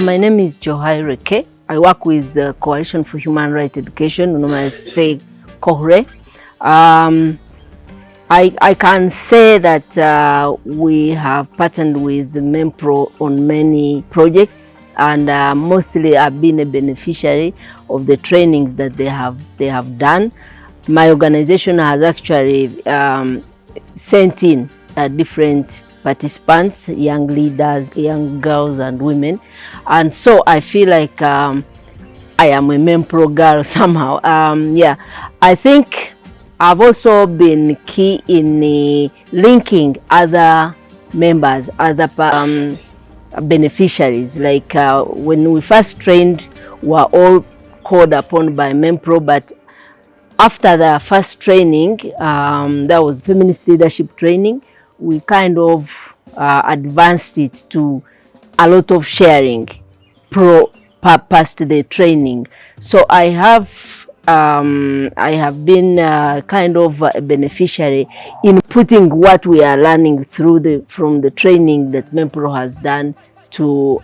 My name is Johai Reke. I work with the Coalition for Human Rights Education, normally say COHRE. I can say that we have partnered with MEMPROW on many projects, and mostly I've been a beneficiary of the trainings that they have done. My organization has actually sent in different participants, young leaders, young girls and women, and so I feel like I am a MEMPROW girl somehow. Yeah, I think I've also been key in linking other members, other beneficiaries. Like when we first trained, we were all called upon by MEMPROW, but after the first training, that was feminist leadership training, we kind of advanced it to a lot of sharing past the training. So I have been kind of a beneficiary in putting what we are learning from the training that MEMPROW has done to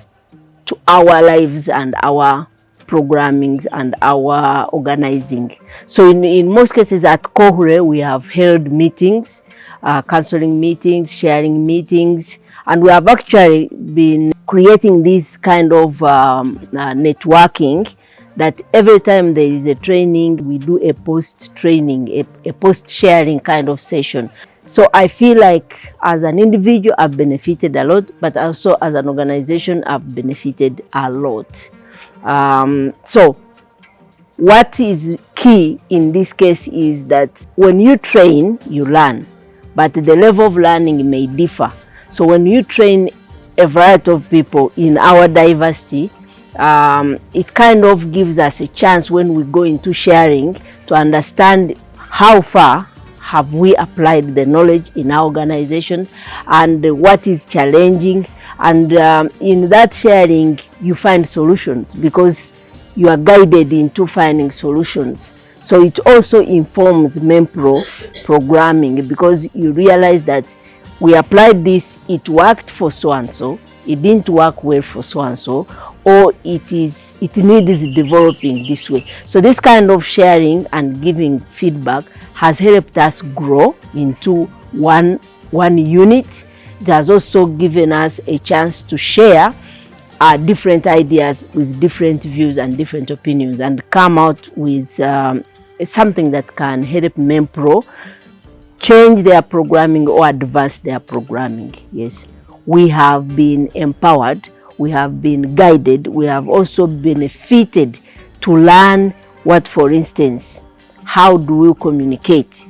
our lives and our programmings and our organizing. So in most cases at COHRE, we have held meetings, counseling meetings, sharing meetings, and we have actually been creating this kind of networking that every time there is a training, we do a post-training, a post-sharing kind of session. So I feel like as an individual, I've benefited a lot, but also as an organization, I've benefited a lot. So what is key in this case is that when you train, you learn, but the level of learning may differ. So when you train a variety of people in our diversity, it kind of gives us a chance when we go into sharing to understand how far have we applied the knowledge in our organization and what is challenging. And in that sharing, you find solutions because you are guided into finding solutions. So it also informs MEMPROW programming because you realize that we applied this, it worked for so-and-so, it didn't work well for so-and-so, or it needs developing this way. So this kind of sharing and giving feedback has helped us grow into one unit. It has also given us a chance to share different ideas with different views and different opinions and come out with something that can help MEMPROW change their programming or advance their programming. Yes, we have been empowered, we have been guided, we have also benefited to learn what, for instance, how do you communicate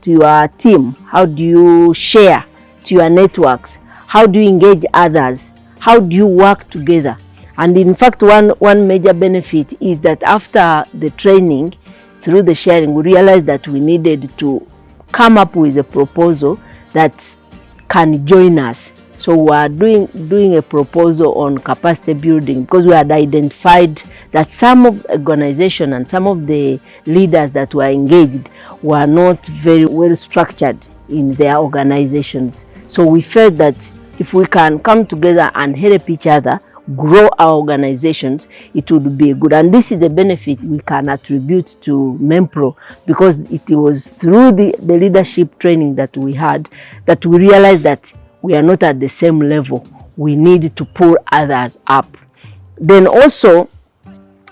to your team? How do you share to your networks? How do you engage others? How do you work together? And in fact, one major benefit is that after the training, through the sharing, we realized that we needed to come up with a proposal that can join us. So we are doing a proposal on capacity building because we had identified that some of the organization and some of the leaders that were engaged were not very well structured in their organizations. So we felt that if we can come together and help each other grow our organizations, it would be good. And this is a benefit we can attribute to MEMPROW because it was through the leadership training that we had that we realized that we are not at the same level. We need to pull others up. Then also,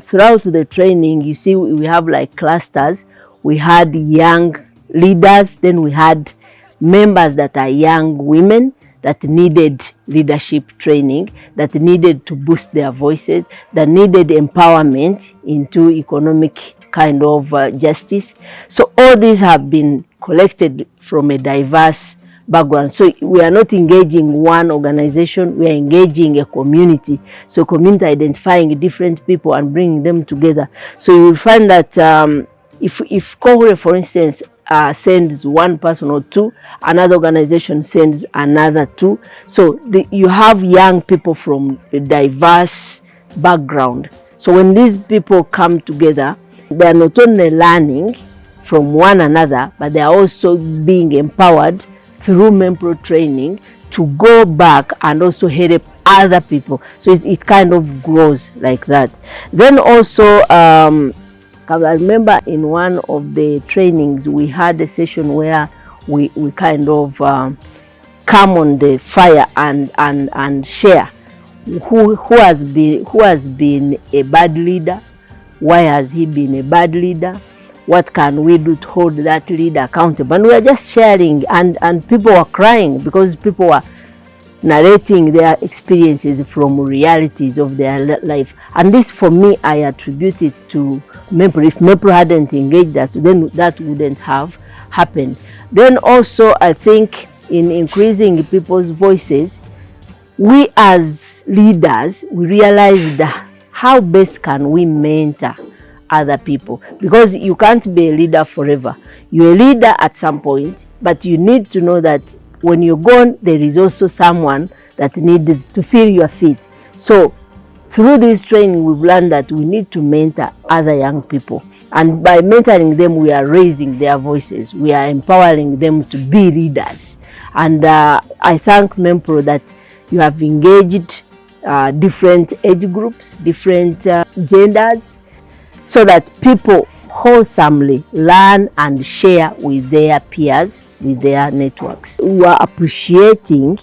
throughout the training, you see we have like clusters. We had young leaders, then we had members that are young women that needed leadership training, that needed to boost their voices, that needed empowerment into economic kind of justice. So all these have been collected from a diverse background. So we are not engaging one organization, we are engaging a community. So community identifying different people and bringing them together. So you will find that if COHRE, for instance, sends one person or two, another organization sends another two. So you have young people from a diverse background. So when these people come together, they are not only learning from one another, but they are also being empowered through MEMPROW training to go back and also help other people. So it kind of grows like that. Then also, I remember in one of the trainings we had a session where we kind of come on the fire and share who has been a bad leader, why has he been a bad leader, what can we do to hold that leader accountable. And we are just sharing, and people were crying because people were narrating their experiences from realities of their life. And this, for me, I attribute it to MEMPROW. If MEMPROW hadn't engaged us, then that wouldn't have happened. Then also, I think in increasing people's voices, we as leaders, we realized how best can we mentor other people, because you can't be a leader forever. You're a leader at some point, but you need to know that when you're gone, there is also someone that needs to fill your feet. So through this training, we've learned that we need to mentor other young people. And by mentoring them, we are raising their voices. We are empowering them to be leaders. And I thank MEMPROW that you have engaged different age groups, different genders, so that people wholesomely learn and share with their peers, with their networks. We are appreciating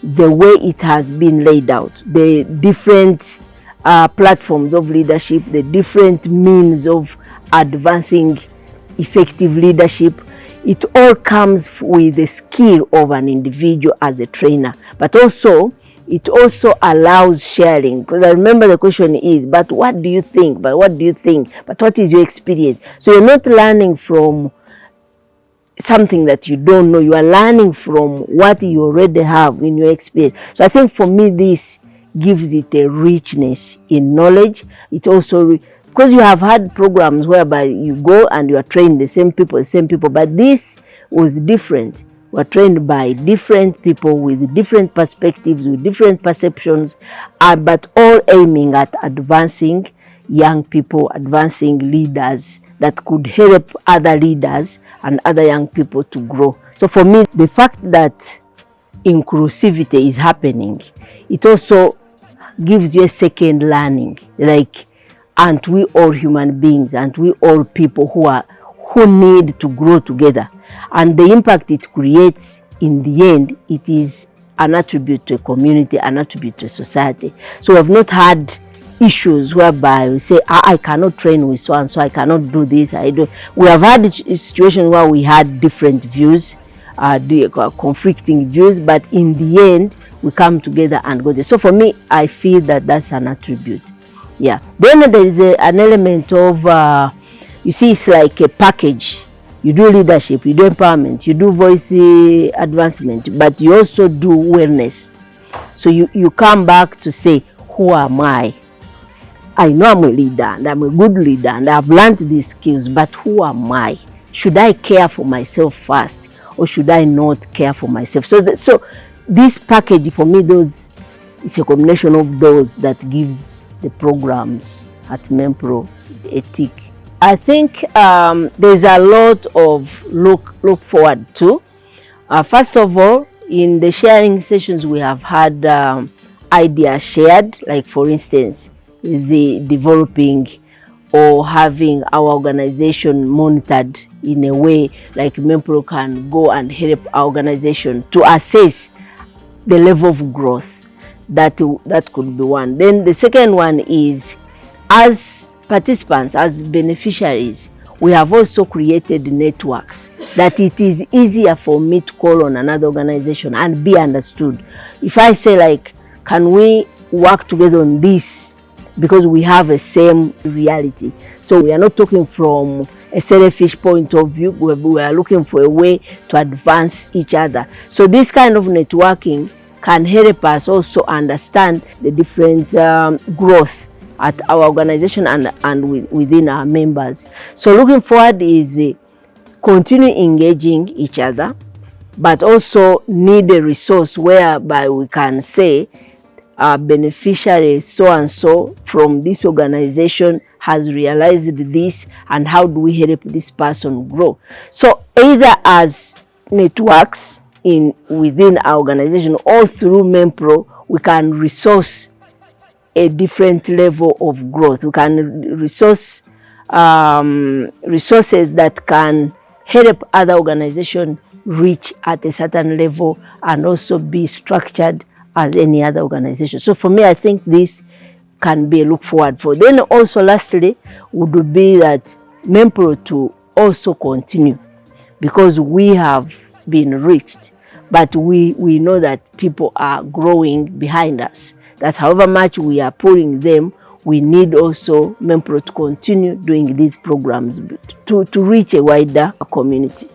the way it has been laid out, the different platforms of leadership, the different means of advancing effective leadership. It all comes with the skill of an individual as a trainer, but also it also allows sharing, because I remember the question is, but what do you think? But what do you think? But what is your experience? So you're not learning from something that you don't know. You are learning from what you already have in your experience. So I think for me, this gives it a richness in knowledge. It also, because you have had programs whereby you go and you are trained the same people, but this was different. We're trained by different people with different perspectives, with different perceptions, but all aiming at advancing young people, advancing leaders that could help other leaders and other young people to grow. So for me, the fact that inclusivity is happening, it also gives you a second learning. Like, aren't we all human beings? Aren't we all people who need to grow together? And the impact it creates in the end, it is an attribute to a community, an attribute to a society. So we have not had issues whereby we say, I cannot train with so and so, I cannot do this, I do. We have had situations where we had different views, conflicting views, but in the end, we come together and go there. So for me, I feel that that's an attribute. Yeah. Then there is an element of, you see, it's like a package. You do leadership, you do empowerment, you do voice advancement, but you also do wellness. So you come back to say, who am I? I know I'm a leader and I'm a good leader and I've learned these skills, but who am I? Should I care for myself first or should I not care for myself? So this package for me, is a combination of those that gives the programs at MEMPROW a tick. I think there's a lot of look forward to. First of all, in the sharing sessions we have had ideas shared, like for instance, the developing or having our organization monitored in a way like MEMPROW can go and help our organization to assess the level of growth. That could be one. Then the second one is, as participants, as beneficiaries, we have also created networks that it is easier for me to call on another organization and be understood. If I say, like, can we work together on this because we have a same reality? So we are not talking from a selfish point of view, we are looking for a way to advance each other. So this kind of networking can help us also understand the different growth at our organization and within our members. So looking forward is continue engaging each other, but also need a resource whereby we can say beneficiary so and so from this organization has realized this, and how do we help this person grow? So either as networks within our organization or through MEMPROW, we can resource a different level of growth. We can resource resources that can help other organizations reach at a certain level and also be structured as any other organization. So for me, I think this can be a look forward for. Then also lastly would be that MEMPROW to also continue, because we have been reached, but we know that people are growing behind us, that however much we are pulling them, we need also MEMPROW to continue doing these programs to reach a wider community.